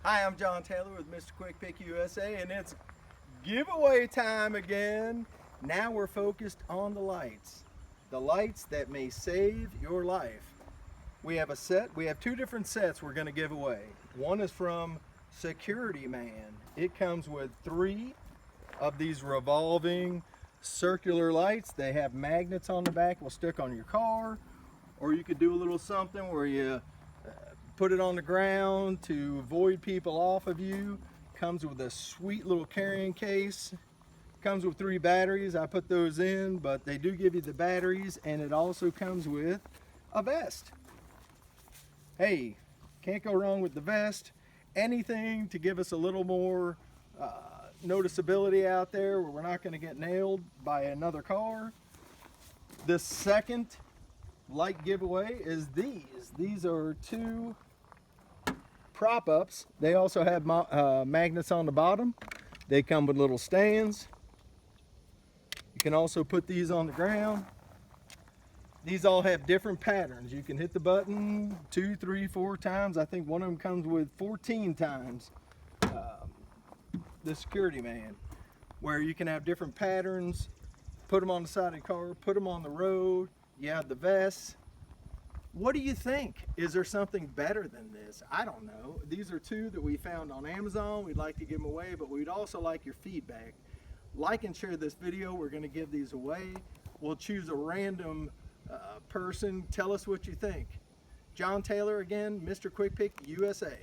Hi, I'm John Taylor with MrQuickPick USA, and it's giveaway time again. Now we're focused on the lights that may save your life. We have two different sets we're going to give away. One is from Security Man. It comes with 3 of these revolving circular lights. They have magnets on the back, will stick on your car, or you could do a little something where you put it on the ground to void people off of you. Comes with a sweet little carrying case. Comes with 3 batteries. I put those in, but they do give you the batteries, and it also comes with a vest. Hey, can't go wrong with the vest. Anything to give us a little more noticeability out there where we're not going to get nailed by another car. The second light giveaway is these. These are 2 prop ups. They also have magnets on the bottom. They come with little stands. You can also put these on the ground. These all have different patterns. You can hit the button 2, 3, 4 times. I think one of them comes with 14 times. The Security Man, where you can have different patterns, put them on the side of the car, put them on the road. You have the vests. What do you think? Is there something better than this? I don't know. These are 2 that we found on Amazon. We'd like to give them away, but we'd also like your feedback. Like and share this video. We're going to give these away. We'll choose a random person. Tell us what you think. John Taylor again, MrQuickPick USA.